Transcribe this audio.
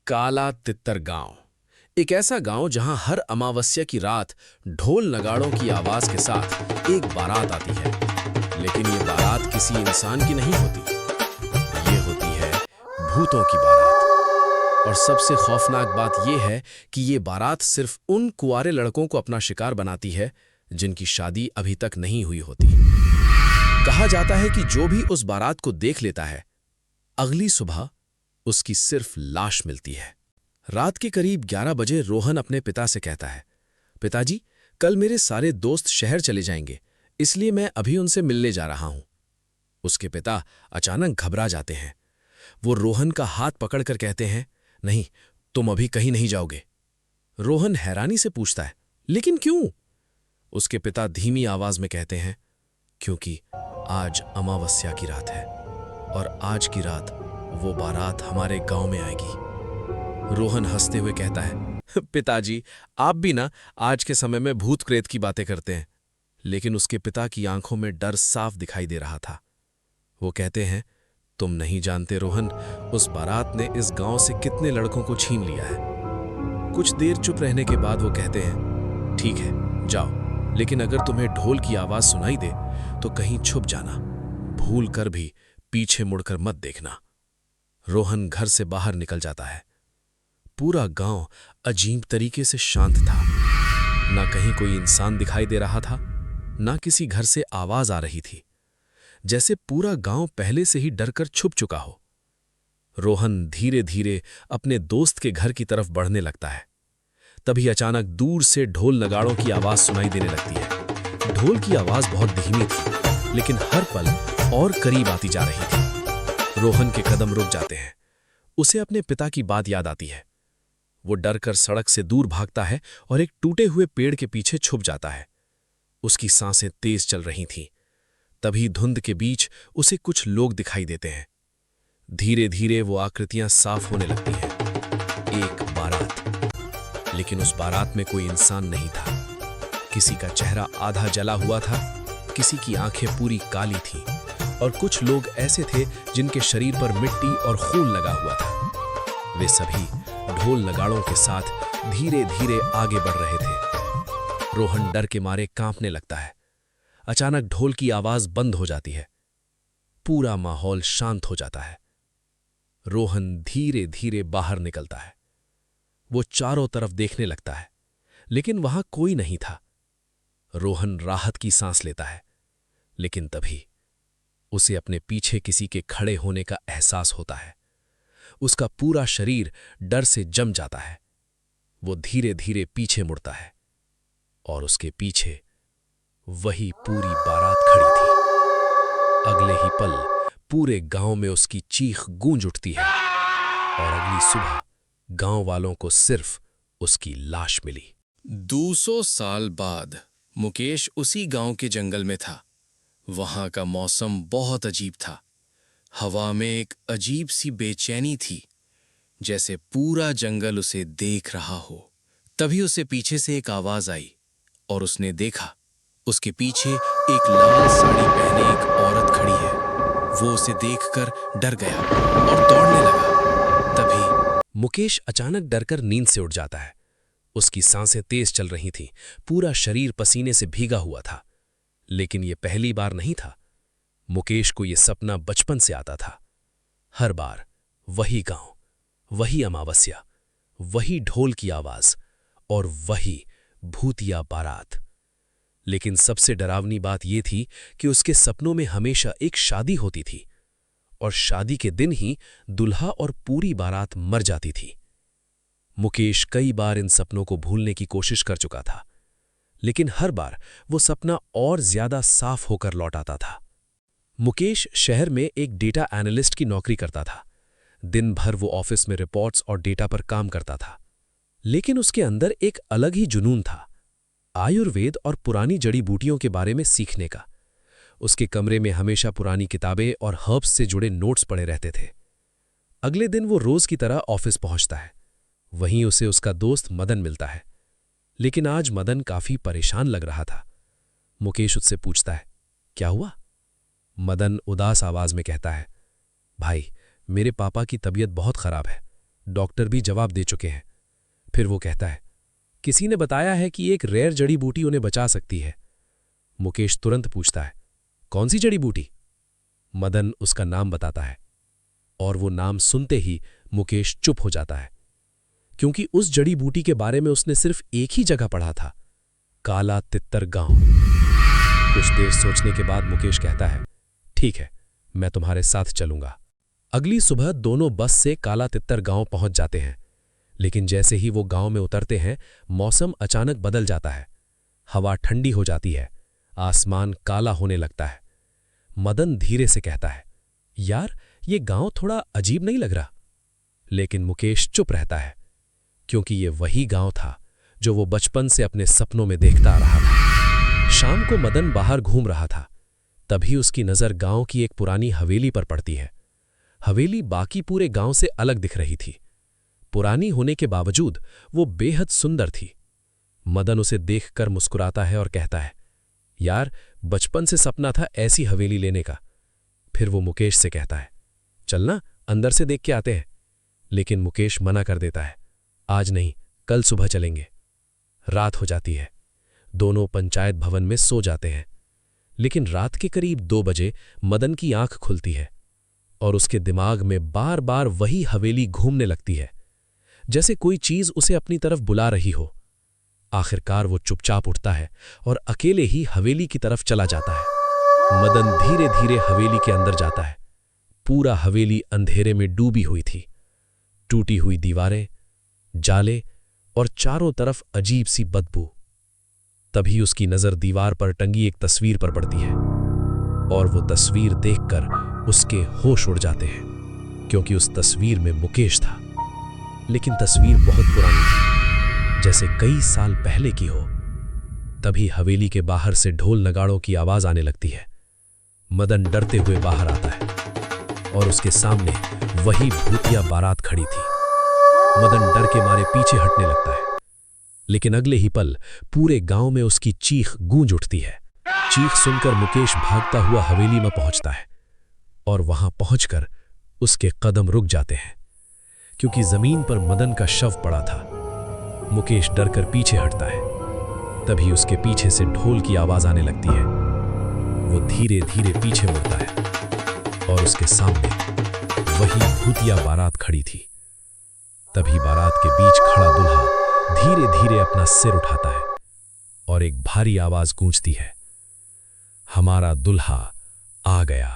काला तित्तर गांव, एक ऐसा गांव जहां हर अमावस्या की रात ढोल नगाड़ों की आवाज के साथ एक बारात आती है। लेकिन ये बारात किसी इंसान की नहीं होती, ये होती है भूतों की बारात। और सबसे खौफनाक बात यह है कि ये बारात सिर्फ उन कुंवारे लड़कों को अपना शिकार बनाती है जिनकी शादी अभी तक नहीं हुई होती। कहा जाता है कि जो भी उस बारात को देख लेता है, अगली सुबह उसकी सिर्फ लाश मिलती है। रात के करीब 11 बजे रोहन अपने पिता से कहता है, पिताजी, कल मेरे सारे दोस्त शहर चले जाएंगे, इसलिए मैं अभी उनसे मिलने जा रहा हूं। उसके पिता अचानक घबरा जाते हैं। वो रोहन का हाथ पकड़कर कहते हैं, नहीं, तुम अभी कहीं नहीं जाओगे। रोहन हैरानी से पूछता है, लेकिन क्यों? उसके पिता धीमी आवाज में कहते हैं, क्योंकि आज अमावस्या की रात है और आज की रात वो बारात हमारे गांव में आएगी। रोहन हंसते हुए कहता है, पिताजी, आप भी ना आज के समय में भूत प्रेत की बातें करते हैं। लेकिन उसके पिता की आंखों में डर साफ दिखाई दे रहा था। वो कहते हैं, तुम नहीं जानते रोहन, उस बारात ने इस गांव से कितने लड़कों को छीन लिया है। कुछ देर चुप रहने के बाद वो कहते हैं, ठीक है, जाओ, लेकिन अगर तुम्हें ढोल की आवाज सुनाई दे तो कहीं छुप जाना, भूल कर भी पीछे मुड़कर मत देखना। रोहन घर से बाहर निकल जाता है। पूरा गांव अजीब तरीके से शांत था। ना कहीं कोई इंसान दिखाई दे रहा था, ना किसी घर से आवाज आ रही थी, जैसे पूरा गांव पहले से ही डरकर छुप चुका हो। रोहन धीरे धीरे अपने दोस्त के घर की तरफ बढ़ने लगता है। तभी अचानक दूर से ढोल नगाड़ों की आवाज सुनाई देने लगती है। ढोल की आवाज बहुत धीमी थी, लेकिन हर पल और करीब आती जा रही थी। रोहन के कदम रुक जाते हैं। उसे अपने पिता की बात याद आती है। वो डरकर सड़क से दूर भागता है और एक टूटे हुए पेड़ के पीछे छुप जाता है। उसकी सांसें तेज चल रही थीं। तभी धुंध के बीच उसे कुछ लोग दिखाई देते हैं। धीरे धीरे वो आकृतियां साफ होने लगती हैं। एक बारात, लेकिन उस बारात में कोई इंसान नहीं था। किसी का चेहरा आधा जला हुआ था, किसी की आंखें पूरी काली थीं, और कुछ लोग ऐसे थे जिनके शरीर पर मिट्टी और खून लगा हुआ था। वे सभी ढोल नगाड़ों के साथ धीरे धीरे आगे बढ़ रहे थे। रोहन डर के मारे कांपने लगता है। अचानक ढोल की आवाज बंद हो जाती है। पूरा माहौल शांत हो जाता है। रोहन धीरे धीरे बाहर निकलता है। वो चारों तरफ देखने लगता है, लेकिन वहां कोई नहीं था। रोहन राहत की सांस लेता है, लेकिन तभी उसे अपने पीछे किसी के खड़े होने का एहसास होता है। उसका पूरा शरीर डर से जम जाता है। वो धीरे धीरे पीछे मुड़ता है और उसके पीछे वही पूरी बारात खड़ी थी। अगले ही पल पूरे गांव में उसकी चीख गूंज उठती है और अगली सुबह गांव वालों को सिर्फ उसकी लाश मिली। 200 साल बाद मुकेश उसी गांव के जंगल में था। वहां का मौसम बहुत अजीब था। हवा में एक अजीब सी बेचैनी थी, जैसे पूरा जंगल उसे देख रहा हो। तभी उसे पीछे से एक आवाज आई और उसने देखा, उसके पीछे एक लाल साड़ी पहने एक औरत खड़ी है। वो उसे देखकर डर गया और दौड़ने लगा। तभी मुकेश अचानक डरकर नींद से उठ जाता है। उसकी सांसें तेज चल रही थीं, पूरा शरीर पसीने से भीगा हुआ था। लेकिन ये पहली बार नहीं था। मुकेश को ये सपना बचपन से आता था। हर बार वही गांव, वही अमावस्या, वही ढोल की आवाज और वही भूतिया बारात। लेकिन सबसे डरावनी बात यह थी कि उसके सपनों में हमेशा एक शादी होती थी और शादी के दिन ही दुल्हा और पूरी बारात मर जाती थी। मुकेश कई बार इन सपनों को भूलने की कोशिश कर चुका था, लेकिन हर बार वो सपना और ज्यादा साफ होकर लौट आता था। मुकेश शहर में एक डेटा एनालिस्ट की नौकरी करता था। दिन भर वो ऑफिस में रिपोर्ट्स और डेटा पर काम करता था। लेकिन उसके अंदर एक अलग ही जुनून था, आयुर्वेद और पुरानी जड़ी बूटियों के बारे में सीखने का। उसके कमरे में हमेशा पुरानी किताबें और हर्ब्स से जुड़े नोट्स पड़े रहते थे। अगले दिन वो रोज की तरह ऑफिस पहुंचता है। वहीं उसे उसका दोस्त मदन मिलता है। लेकिन आज मदन काफी परेशान लग रहा था। मुकेश उससे पूछता है, क्या हुआ? मदन उदास आवाज में कहता है, भाई, मेरे पापा की तबीयत बहुत खराब है। डॉक्टर भी जवाब दे चुके हैं। फिर वो कहता है, किसी ने बताया है कि एक रेयर जड़ी बूटी उन्हें बचा सकती है। मुकेश तुरंत पूछता है, कौन सी जड़ी बूटी? मदन उसका नाम बताता है और वो नाम सुनते ही मुकेश चुप हो जाता है, क्योंकि उस जड़ी बूटी के बारे में उसने सिर्फ एक ही जगह पढ़ा था, काला तित्तर गांव। कुछ देर सोचने के बाद मुकेश कहता है, ठीक है, मैं तुम्हारे साथ चलूंगा। अगली सुबह दोनों बस से काला तित्तर गांव पहुंच जाते हैं, लेकिन जैसे ही वो गांव में उतरते हैं मौसम अचानक बदल जाता है। हवा ठंडी हो जाती है, आसमान काला होने लगता है। मदन धीरे से कहता है, यार ये गांव थोड़ा अजीब नहीं लग रहा? लेकिन मुकेश चुप रहता है, क्योंकि ये वही गांव था जो वो बचपन से अपने सपनों में देखता आ रहा था। शाम को मदन बाहर घूम रहा था, तभी उसकी नज़र गांव की एक पुरानी हवेली पर पड़ती है। हवेली बाकी पूरे गांव से अलग दिख रही थी। पुरानी होने के बावजूद वो बेहद सुंदर थी। मदन उसे देखकर मुस्कुराता है और कहता है, यार बचपन से सपना था ऐसी हवेली लेने का। फिर वो मुकेश से कहता है, चलना अंदर से देख के आते हैं। लेकिन मुकेश मना कर देता है, आज नहीं, कल सुबह चलेंगे। रात हो जाती है, दोनों पंचायत भवन में सो जाते हैं। लेकिन रात के करीब 2 बजे मदन की आंख खुलती है और उसके दिमाग में बार बार वही हवेली घूमने लगती है, जैसे कोई चीज उसे अपनी तरफ बुला रही हो। आखिरकार वो चुपचाप उठता है और अकेले ही हवेली की तरफ चला जाता है। मदन धीरे धीरे हवेली के अंदर जाता है। पूरा हवेली अंधेरे में डूबी हुई थी। टूटी हुई दीवारें, जाले और चारों तरफ अजीब सी बदबू। तभी उसकी नजर दीवार पर टंगी एक तस्वीर पर पड़ती है और वो तस्वीर देखकर उसके होश उड़ जाते हैं, क्योंकि उस तस्वीर में मुकेश था। लेकिन तस्वीर बहुत पुरानी थी, जैसे कई साल पहले की हो। तभी हवेली के बाहर से ढोल नगाड़ों की आवाज आने लगती है। मदन डरते हुए बाहर आता है और उसके सामने वही भूतिया बारात खड़ी थी। मदन डर के मारे पीछे हटने लगता है, लेकिन अगले ही पल पूरे गांव में उसकी चीख गूंज उठती है। चीख सुनकर मुकेश भागता हुआ हवेली में पहुंचता है और वहां पहुंचकर उसके कदम रुक जाते हैं, क्योंकि जमीन पर मदन का शव पड़ा था। मुकेश डरकर पीछे हटता है। तभी उसके पीछे से ढोल की आवाज आने लगती है। वो धीरे धीरे पीछे मुड़ता है और उसके सामने वही भूतिया बारात खड़ी थी। तभी बारात के बीच खड़ा दूल्हा धीरे धीरे अपना सिर उठाता है और एक भारी आवाज गूंजती है, हमारा दुल्हा आ गया।